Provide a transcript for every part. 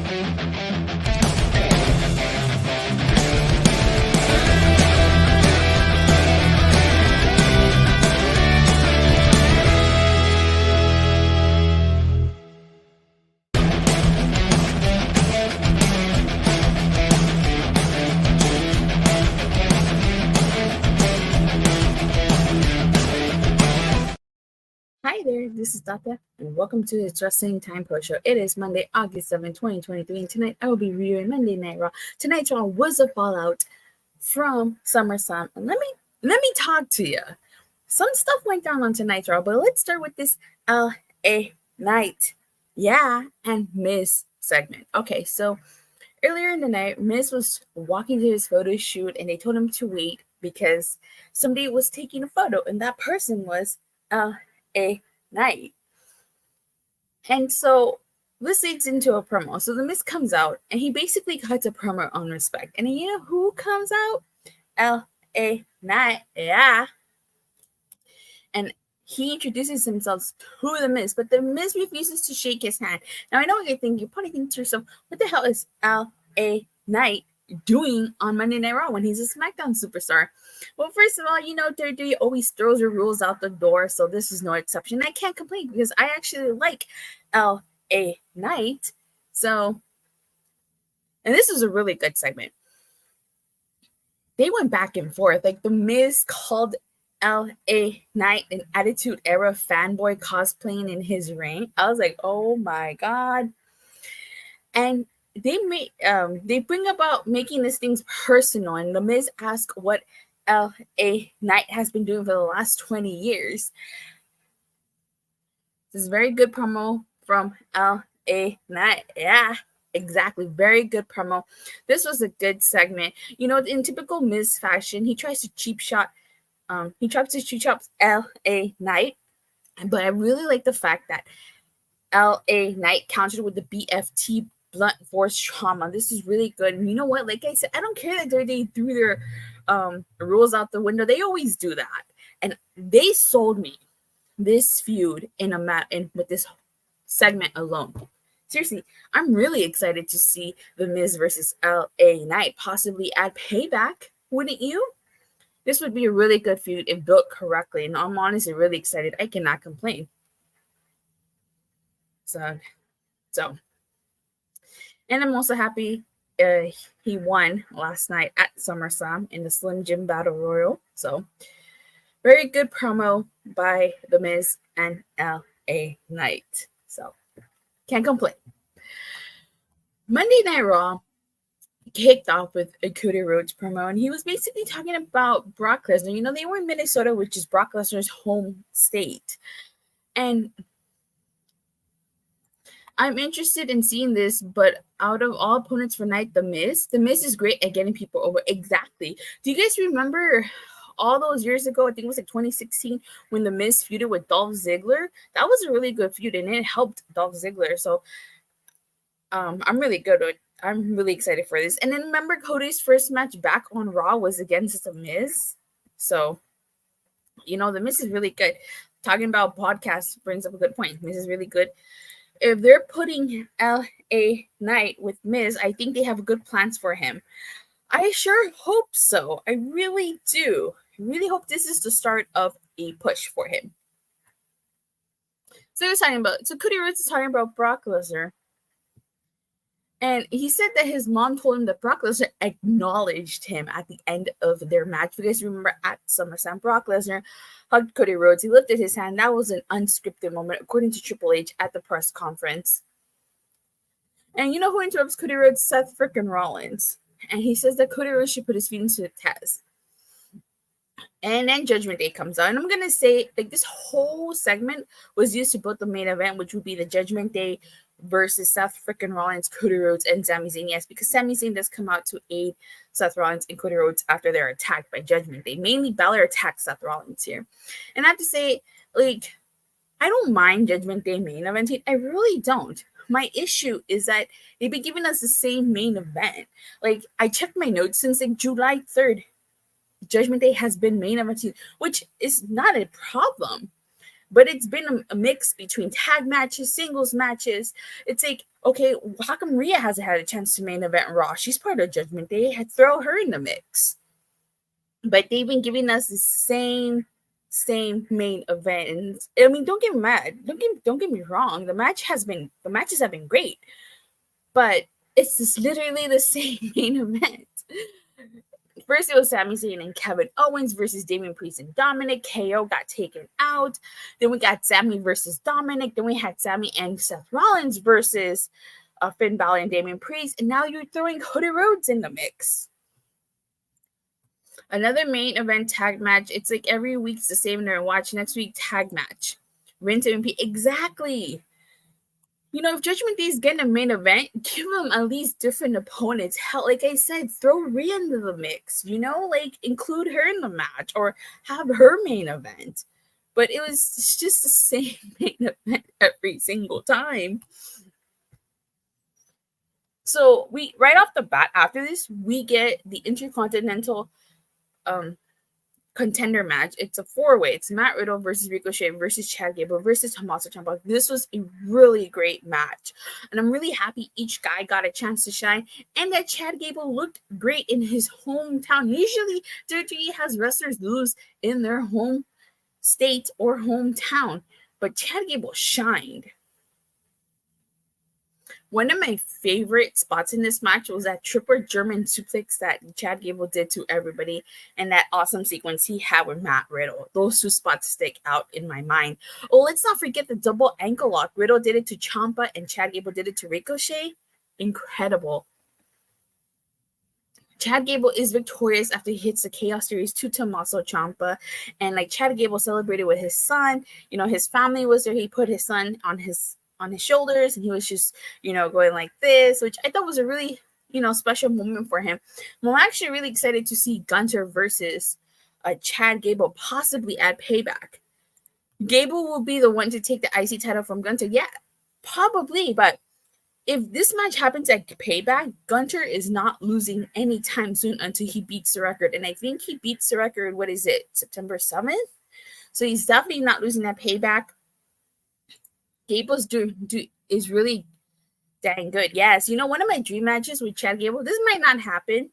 Hi there, this is Datila, and welcome to the Wrestling Time Pro Show. It is Monday, August 7, 2023, and tonight I will be reviewing Monday Night Raw. Tonight's Raw was a fallout from SummerSlam, and let me talk to you. Some stuff went down on tonight's Raw, but let's start with this LA Knight, and Miz segment. Okay, so earlier in the night, Miz was walking to his photo shoot, and they told him to wait because somebody was taking a photo, and that person was LA Knight. And so this leads into a promo. So the Miz comes out and he basically cuts a promo on respect. And you know who comes out? LA Knight, and he introduces himself to the Miz, but the Miz refuses to shake his hand. Now I know what you're probably thinking to yourself, what the hell is LA Knight doing on Monday Night Raw when he's a SmackDown superstar? Well, first of all, you know, WWE always throws the rules out the door, so this is no exception. I can't complain because I actually like LA Knight. So, and this was a really good segment. They went back and forth. Like, the Miz called LA Knight an Attitude Era fanboy cosplaying in his ring. I was like, oh my God. And they bring about making these things personal, and the Miz asks what LA Knight has been doing for the last 20 years. This is a very good promo from LA Knight. Yeah, exactly. Very good promo. This was a good segment. You know, in typical Miz fashion, he tries to cheap shot. He tries to cheap shot LA Knight, but I really like the fact that LA Knight countered with the BFT blunt force trauma. This is really good. And you know what? Like I said, I don't care that they threw their rules out the window. They always do that. And they sold me this feud with this segment alone. Seriously, I'm really excited to see the Miz versus LA Knight possibly at Payback. Wouldn't you? This would be a really good feud if built correctly. And I'm honestly really excited. I cannot complain. So. And I'm also happy he won last night at SummerSlam in the Slim Jim Battle Royal. So, very good promo by The Miz and LA Knight. So, can't complain. Monday Night Raw kicked off with a Cody Rhodes promo, and he was basically talking about Brock Lesnar. You know, they were in Minnesota, which is Brock Lesnar's home state. And I'm interested in seeing this, but out of all opponents for night, The Miz is great at getting people over. Exactly. Do you guys remember all those years ago? I think it was like 2016 when The Miz feuded with Dolph Ziggler. That was a really good feud, and it helped Dolph Ziggler. So I'm really excited for this. And then remember, Cody's first match back on Raw was against The Miz. So, you know, The Miz is really good. Talking about podcasts brings up a good point. Miz is really good. If they're putting LA Knight with Miz, I think they have good plans for him. I sure hope so. I really do. I really hope this is the start of a push for him. So Cody Rhodes is talking about Brock Lesnar. And he said that his mom told him that Brock Lesnar acknowledged him at the end of their match. Because remember, at SummerSlam, Brock Lesnar hugged Cody Rhodes. He lifted his hand. That was an unscripted moment, according to Triple H at the press conference. And you know who interrupts Cody Rhodes? Seth frickin' Rollins. And he says that Cody Rhodes should put his feelings to the test. And then Judgment Day comes out. And I'm going to say, like, this whole segment was used to build the main event, which would be the Judgment Day versus Seth frickin' Rollins, Cody Rhodes, and Sami Zayn. Yes, because Sami Zayn does come out to aid Seth Rollins and Cody Rhodes after they're attacked by Judgment Day. Mainly Baszler attacks Seth Rollins here. And I have to say, like, I don't mind Judgment Day main eventing. I really don't. My issue is that they've been giving us the same main event. Like, I checked my notes since like July 3rd. Judgment Day has been main eventing, which is not a problem. But it's been a mix between tag matches, singles matches. It's like, okay, how come Rhea hasn't had a chance to main event Raw? She's part of Judgment Day. Throw her in the mix. But they've been giving us the same main event. And I mean, don't get mad. Don't get me wrong. The matches have been great, but it's just literally the same main event. First, it was Sami Zayn and Kevin Owens versus Damian Priest and Dominic. KO got taken out. Then we got Sami versus Dominic. Then we had Sami and Seth Rollins versus Finn Balor and Damian Priest. And now you're throwing Cody Rhodes in the mix. Another main event tag match. It's like every week's the same. And watch next week tag match. Rinse and repeat. Exactly. You know, if Judgment Day is getting a main event, give them at least different opponents. Hell, like I said, throw Rhea into the mix. You know, like include her in the match or have her main event. But it's just the same main event every single time. So we right off the bat after this, we get the Intercontinental Contender match. It's a 4-way. It's Matt Riddle versus Ricochet versus Chad Gable versus Tommaso Ciampa. This was a really great match, and I'm really happy each guy got a chance to shine, and that Chad Gable looked great in his hometown. Usually WWE has wrestlers lose in their home state or hometown, but Chad Gable shined. One of my favorite spots in this match was that triple German suplex that Chad Gable did to everybody, and that awesome sequence he had with Matt Riddle. Those two spots stick out in my mind. Oh, let's not forget the double ankle lock. Riddle did it to Ciampa, and Chad Gable did it to Ricochet. Incredible. Chad Gable is victorious after he hits the Chaos Series to Tommaso Ciampa, and like Chad Gable celebrated with his son. You know, his family was there. He put his son on his shoulders, and he was just, you know, going like this, which I thought was a really, you know, special moment for him. I'm actually really excited to see Gunther versus Chad Gable possibly at Payback. Gable will be the one to take the IC title from Gunther. Yeah, probably, but if this match happens at Payback, Gunther is not losing anytime soon until he beats the record. And I think he beats the record, what is it, September 7th? So he's definitely not losing that Payback. Gable's is really dang good. Yes, you know, one of my dream matches with Chad Gable, this might not happen,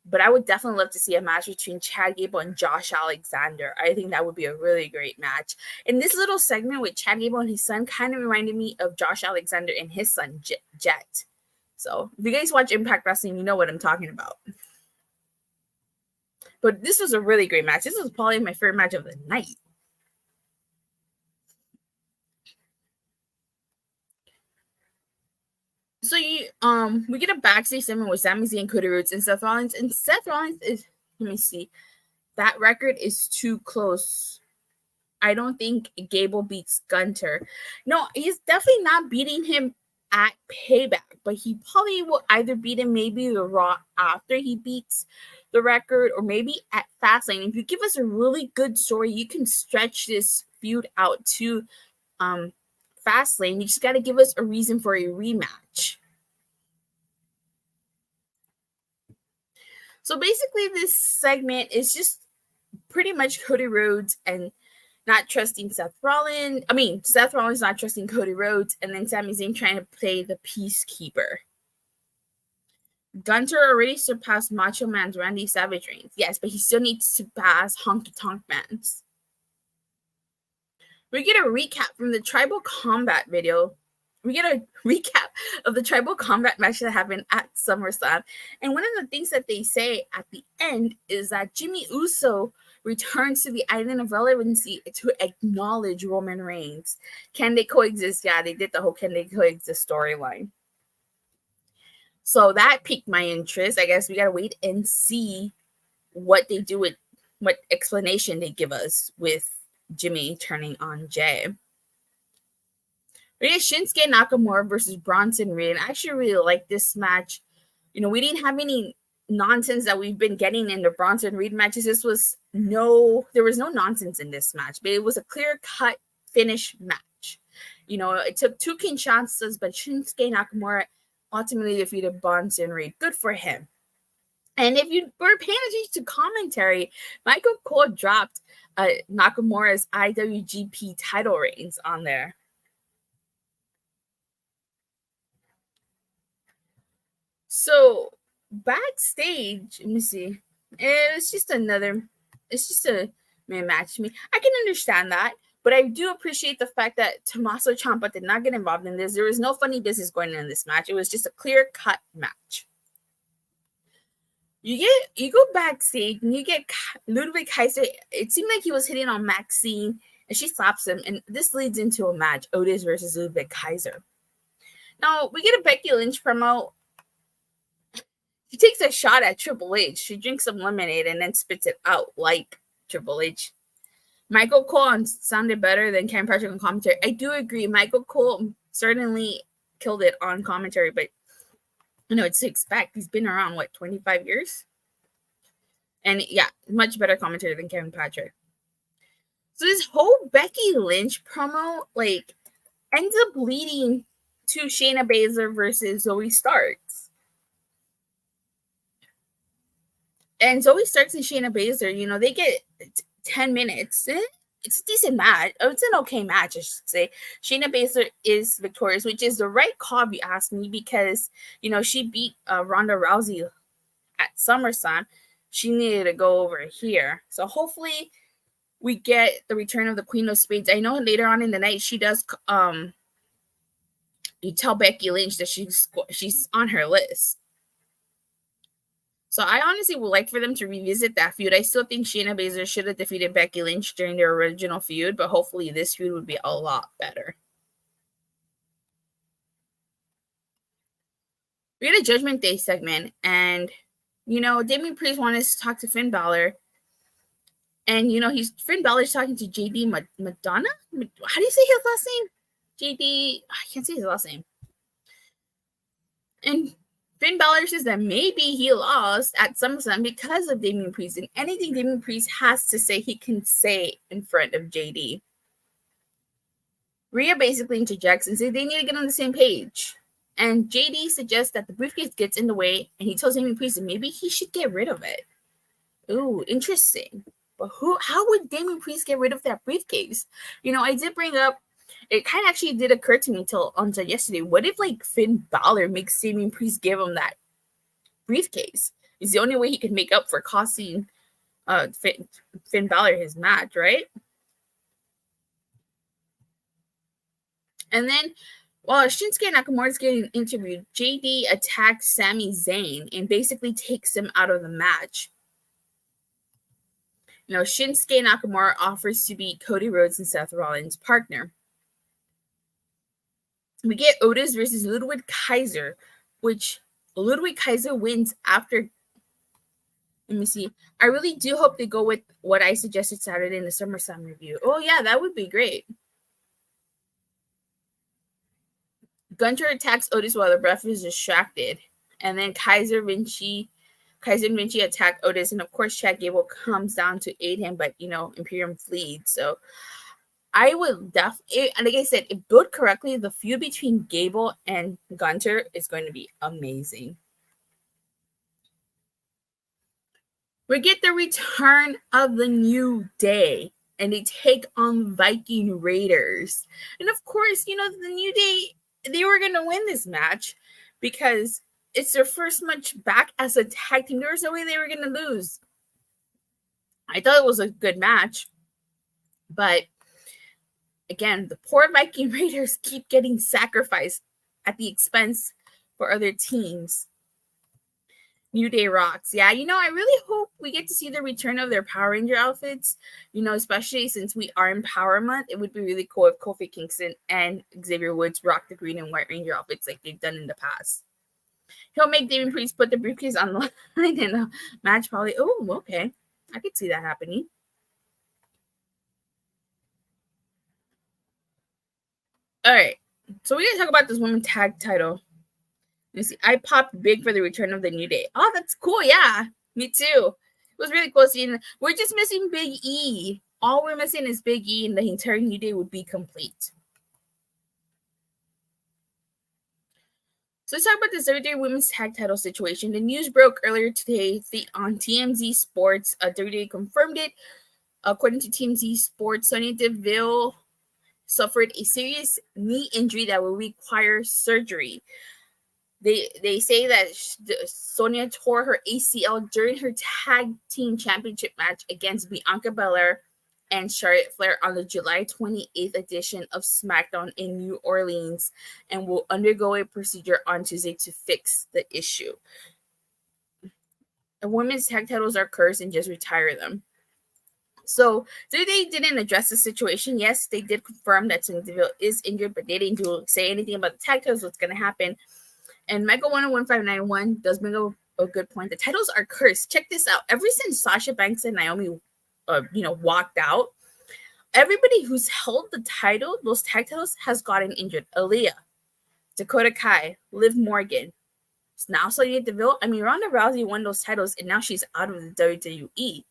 but I would definitely love to see a match between Chad Gable and Josh Alexander. I think that would be a really great match. And this little segment with Chad Gable and his son kind of reminded me of Josh Alexander and his son, Jet. So if you guys watch Impact Wrestling, you know what I'm talking about. But this was a really great match. This was probably my favorite match of the night. So we get a backstage segment with Sami Zayn, Cody Rhodes, and Seth Rollins. And Seth Rollins is, let me see, that record is too close. I don't think Gable beats Gunther. No, he's definitely not beating him at Payback, but he probably will either beat him maybe the Raw after he beats the record, or maybe at Fastlane. If you give us a really good story, you can stretch this feud out to Fastlane. You just got to give us a reason for a rematch. So basically, this segment is just pretty much Cody Rhodes and not trusting Seth Rollins. I mean, Seth Rollins not trusting Cody Rhodes, and then Sami Zayn trying to play the peacekeeper. Gunther already surpassed Macho Man's Randy Savage reigns. Yes, but he still needs to pass Honky Tonk Man's. We get a recap from the Tribal Combat video. We get a recap of the Tribal Combat match that happened at SummerSlam. And one of the things that they say at the end is that Jimmy Uso returns to the island of relevancy to acknowledge Roman Reigns. Can they coexist? Yeah, they did the whole can they coexist storyline. So that piqued my interest. I guess we got to wait and see what they do with, what explanation they give us with Jimmy turning on Jay. We had Shinsuke Nakamura versus Bronson Reed. I actually really like this match. You know, we didn't have any nonsense that we've been getting in the Bronson Reed matches. There was no nonsense in this match, but it was a clear-cut finish match. You know, it took 2 Kinshansas, but Shinsuke Nakamura ultimately defeated Bronson Reed. Good for him. And if you were paying attention to commentary, Michael Cole dropped Nakamura's IWGP title reigns on there. So backstage, let me see. It's just a man match to me. I can understand that, but I do appreciate the fact that Tommaso Ciampa did not get involved in this. There was no funny business going on in this match. It was just a clear-cut match. You go backstage and you get Ludwig Kaiser. It seemed like he was hitting on Maxine, and she slaps him, and this leads into a match: Otis versus Ludwig Kaiser. Now we get a Becky Lynch promo. She takes a shot at Triple H. She drinks some lemonade and then spits it out like Triple H. Michael Cole sounded better than Ken Patrick on commentary. I do agree. Michael Cole certainly killed it on commentary, but it's to expect. He's been around, 25 years? And yeah, much better commentary than Kevin Patrick. So this whole Becky Lynch promo, ends up leading to Shayna Baszler versus Zoey Starks. And Zoey Starks and Shayna Baszler, they get 10 minutes. It's a decent match. It's an okay match, I should say. Shayna Baszler is victorious, which is the right call, if you ask me, because, she beat Ronda Rousey at SummerSlam. She needed to go over here. So hopefully we get the return of the Queen of Spades. I know later on in the night she does you tell Becky Lynch that she's on her list. So I honestly would like for them to revisit that feud. I still think Shayna Baszler should have defeated Becky Lynch during their original feud, but hopefully this feud would be a lot better. We had a Judgment Day segment, and Damian Priest wanted to talk to Finn Balor, and Finn Balor's talking to JD Madonna. How do you say his last name? JD. I can't say his last name. And Finn Balor says that maybe he lost at SummerSlam because of Damian Priest, and anything Damian Priest has to say, he can say in front of JD. Rhea basically interjects and says they need to get on the same page. And JD suggests that the briefcase gets in the way, and he tells Damian Priest that maybe he should get rid of it. Ooh, interesting. But how would Damian Priest get rid of that briefcase? I did bring up, it kind of actually did occur to me until yesterday. What if Finn Balor makes Damian Priest give him that briefcase? It's the only way he could make up for costing Finn Balor his match, right? And then while Shinsuke Nakamura is getting interviewed, JD attacks Sami Zayn and basically takes him out of the match. Shinsuke Nakamura offers to be Cody Rhodes and Seth Rollins' partner. We get Otis versus Ludwig Kaiser, which Ludwig Kaiser wins after. Let me see. I really do hope they go with what I suggested Saturday in the SummerSlam review. Oh, yeah, that would be great. Gunter attacks Otis while the ref is distracted. And then Kaiser and Vinci attack Otis. And, of course, Chad Gable comes down to aid him, but, Imperium flees. So I would definitely, and like I said, if built correctly, the feud between Gable and Gunter is going to be amazing. We get the return of the New Day, and they take on Viking Raiders. And of course, the New Day, they were going to win this match because it's their first match back as a tag team. There was no way they were going to lose. I thought it was a good match, but again, the poor Viking Raiders keep getting sacrificed at the expense for other teams. New Day rocks. Yeah, I really hope we get to see the return of their Power Ranger outfits, especially since we are in Power Month. It would be really cool if Kofi Kingston and Xavier Woods rock the green and white Ranger outfits like they've done in the past. He'll make Damian Priest put the briefcase on the line in a match, probably. Oh, okay. I could see that happening. All right. So we're going to talk about this women's tag title. You see, I popped big for the return of the New Day. Oh, that's cool. Yeah, me too. It was really cool seeing. We're just missing Big E. All we're missing is Big E, and the entire New Day would be complete. So let's talk about the WWE Women's Tag Title situation. The news broke earlier today on TMZ Sports. WWE confirmed it. According to TMZ Sports, Sonya Deville suffered a serious knee injury that will require surgery. They say that Sonya tore her ACL during her tag team championship match against Bianca Belair and Charlotte Flair on the July 28th edition of SmackDown in New Orleans, and will undergo a procedure on Tuesday to fix the issue. The women's tag titles are cursed and just retire them. So they didn't address the situation. Yes, they did confirm that Sonya Deville is injured, but they didn't say anything about the tag titles, what's going to happen. And Michael 11591 does bring a good point. The titles are cursed. Check this out. Ever since Sasha Banks and Naomi, walked out, everybody who's held the title, those tag titles, has gotten injured. Aaliyah, Dakota Kai, Liv Morgan, now Sonya Deville. I mean, Ronda Rousey won those titles, and now she's out of the WWE.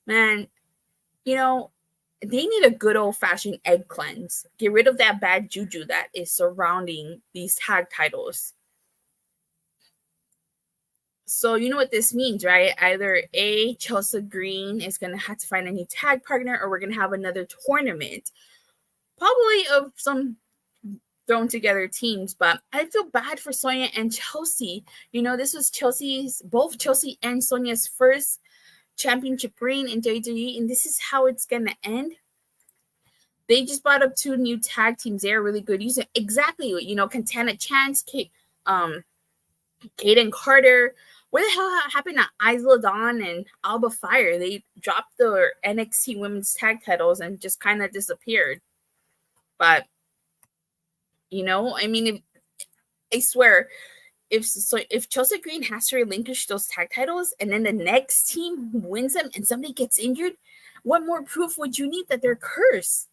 Man, they need a good old-fashioned egg cleanse. Get rid of that bad juju that is surrounding these tag titles. So you know what this means, right? Either A, Chelsea Green is going to have to find a new tag partner, or we're going to have another tournament. Probably of some thrown together teams, but I feel bad for Sonya and Chelsea. This was both Chelsea and Sonya's first championship reign in WWE, and this is how it's going to end. They just brought up 2 new tag teams. They're really good. Using exactly, Katana Chance, Kaden Carter. What the hell happened to Isla Dawn and Alba Fire? They dropped their NXT women's tag titles and just kind of disappeared. But, I swear, if Chelsea Green has to relinquish those tag titles and then the next team wins them and somebody gets injured, what more proof would you need that they're cursed?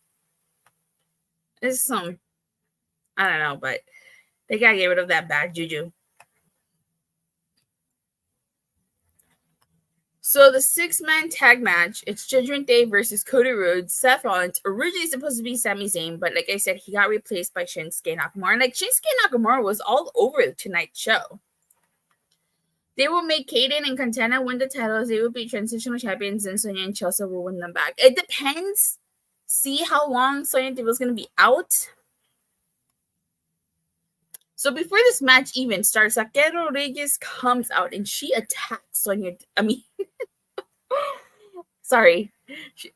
It's I don't know, but they gotta get rid of that bad juju. So the 6-man tag match, it's Judgment Day versus Cody Rhodes, Seth Rollins, originally supposed to be Sami Zayn, but like I said, he got replaced by Shinsuke Nakamura. And Shinsuke Nakamura was all over tonight's show. They will make Kaden and Contender win the titles. They will be transitional champions, and Sonya and Chelsea will win them back. It depends. See how long Sonya Deville is going to be out. So before this match even starts, Raquel Rodriguez comes out and she attacks Sonya. Sorry.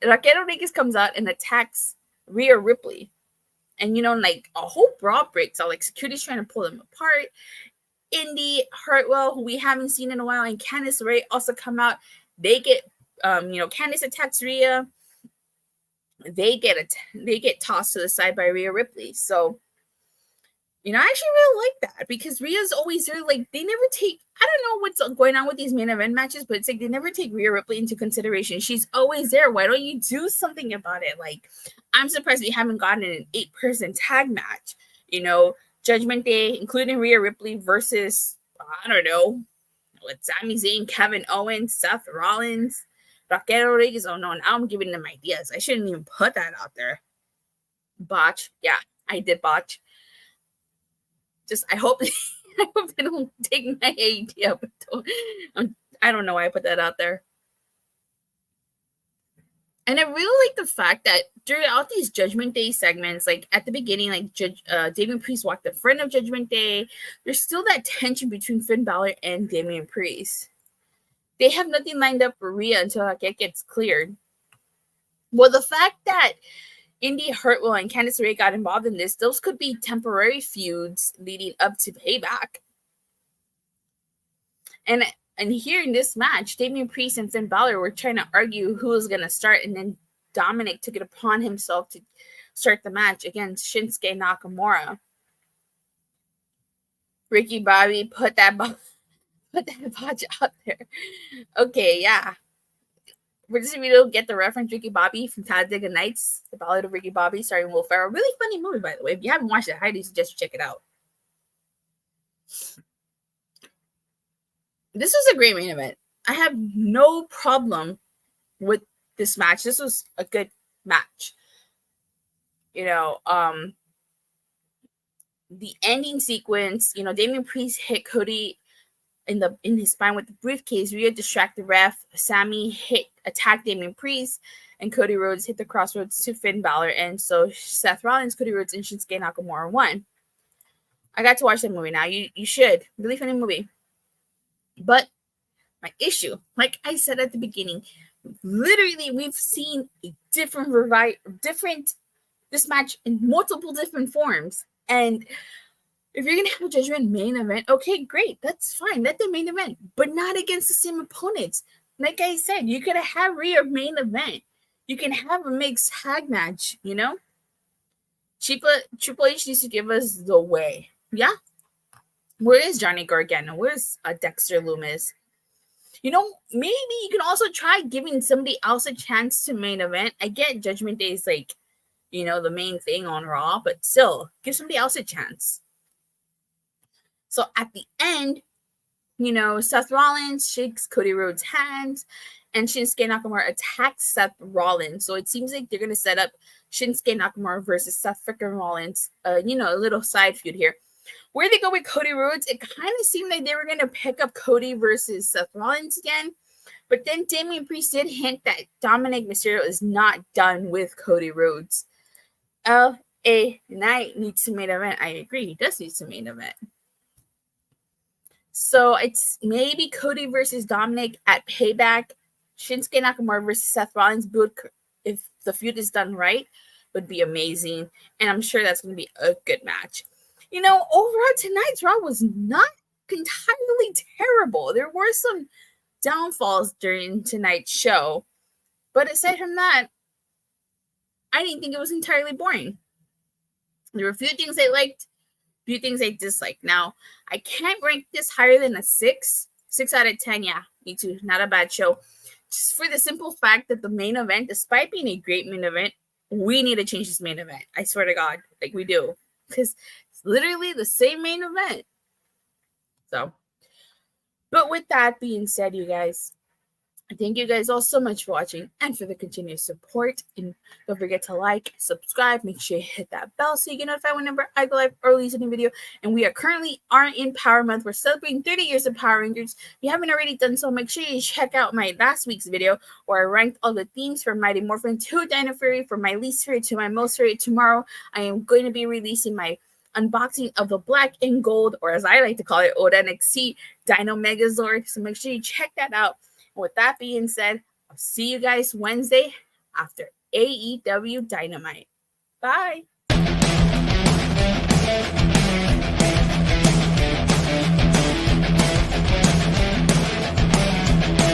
Raquel Rodriguez comes out and attacks Rhea Ripley. And, a whole brawl breaks out. Security's trying to pull them apart. Indy Hartwell, who we haven't seen in a while, and Candice LeRae also come out. They get, Candice attacks Rhea. They get tossed to the side by Rhea Ripley. So, I actually really like that because Rhea's always there. They never take, I don't know what's going on with these main event matches, but it's they never take Rhea Ripley into consideration. She's always there. Why don't you do something about it? I'm surprised we haven't gotten an 8-person tag match. Judgment Day, including Rhea Ripley versus, I don't know, with Sami Zayn, Kevin Owens, Seth Rollins, Raquel Rodriguez. Oh no, now I'm giving them ideas. I shouldn't even put that out there. Botch. Yeah, I did botch. I hope they don't take my idea. But I don't know why I put that out there. And I really like the fact that throughout these Judgment Day segments, at the beginning, Damian Priest walked in front of Judgment Day. There's still that tension between Finn Balor and Damian Priest. They have nothing lined up for Rhea until it gets cleared. Well, the fact that Indy Hartwell and Candice LeRae got involved in this, those could be temporary feuds leading up to Payback. And here in this match, Damian Priest and Finn Balor were trying to argue who was going to start, and then Dominic took it upon himself to start the match against Shinsuke Nakamura. Ricky Bobby put that botch out there. Okay, yeah. For this video, get the reference Ricky Bobby from Talladega Nights, The Ballad of Ricky Bobby, starring Will Ferrell. Really funny movie, by the way. If you haven't watched it, I highly suggest you check it out. This was a great main event. I have no problem with this match. This was a good match. the ending sequence, Damian Priest hit Cody in his spine with the briefcase. Rhea distracted the ref. Sami attacked Damian Priest, and Cody Rhodes hit the crossroads to Finn Balor. And so Seth Rollins, Cody Rhodes, and Shinsuke Nakamura won. I got to watch that movie now. You should. Really funny movie. But my issue, like I said at the beginning, literally we've seen a this match in multiple different forms. And if you're going to have a Judgment main event, okay, great. That's fine. Let the main event, but not against the same opponents. Like I said, you could have Rhea main event. You can have a mixed tag match, Triple H needs to give us the way. Yeah? Where is Johnny Gargano? Where's Dexter Lumis? Maybe you can also try giving somebody else a chance to main event. I get Judgment Day is like, the main thing on Raw, but still, give somebody else a chance. So at the end, Seth Rollins shakes Cody Rhodes' hands, and Shinsuke Nakamura attacks Seth Rollins. So it seems like they're going to set up Shinsuke Nakamura versus Seth freaking Rollins. A little side feud here. Where they go with Cody Rhodes, it kind of seemed like they were going to pick up Cody versus Seth Rollins again. But then Damian Priest did hint that Dominic Mysterio is not done with Cody Rhodes. LA Knight needs to main event. I agree. He does need to main event. So it's maybe Cody versus Dominic at Payback. Shinsuke Nakamura versus Seth Rollins. If the feud is done right, would be amazing. And I'm sure that's going to be a good match. Overall, tonight's Raw was not entirely terrible. There were some downfalls during tonight's show. But aside from that, I didn't think it was entirely boring. There were a few things I liked, a few things I disliked. Now, I can't rank this higher than a 6. 6 out of 10, yeah, me too. Not a bad show. Just for the simple fact that the main event, despite being a great main event, we need to change this main event. I swear to God, like we do. Because it's literally the same main event. So, but with that being said, you guys, thank you guys all so much for watching and for the continuous support. And don't forget to like, subscribe, make sure you hit that bell so you get notified whenever I go live or release a new video. And we are in Power Month. We're celebrating 30 years of Power Rangers. If you haven't already done so, make sure you check out my last week's video where I ranked all the themes from Mighty Morphin to Dino Fury, from my least favorite to my most favorite. Tomorrow, I am going to be releasing my unboxing of the black and gold, or as I like to call it, Old NXT Dino Megazord. So make sure you check that out. With that being said, I'll see you guys Wednesday after AEW Dynamite. Bye.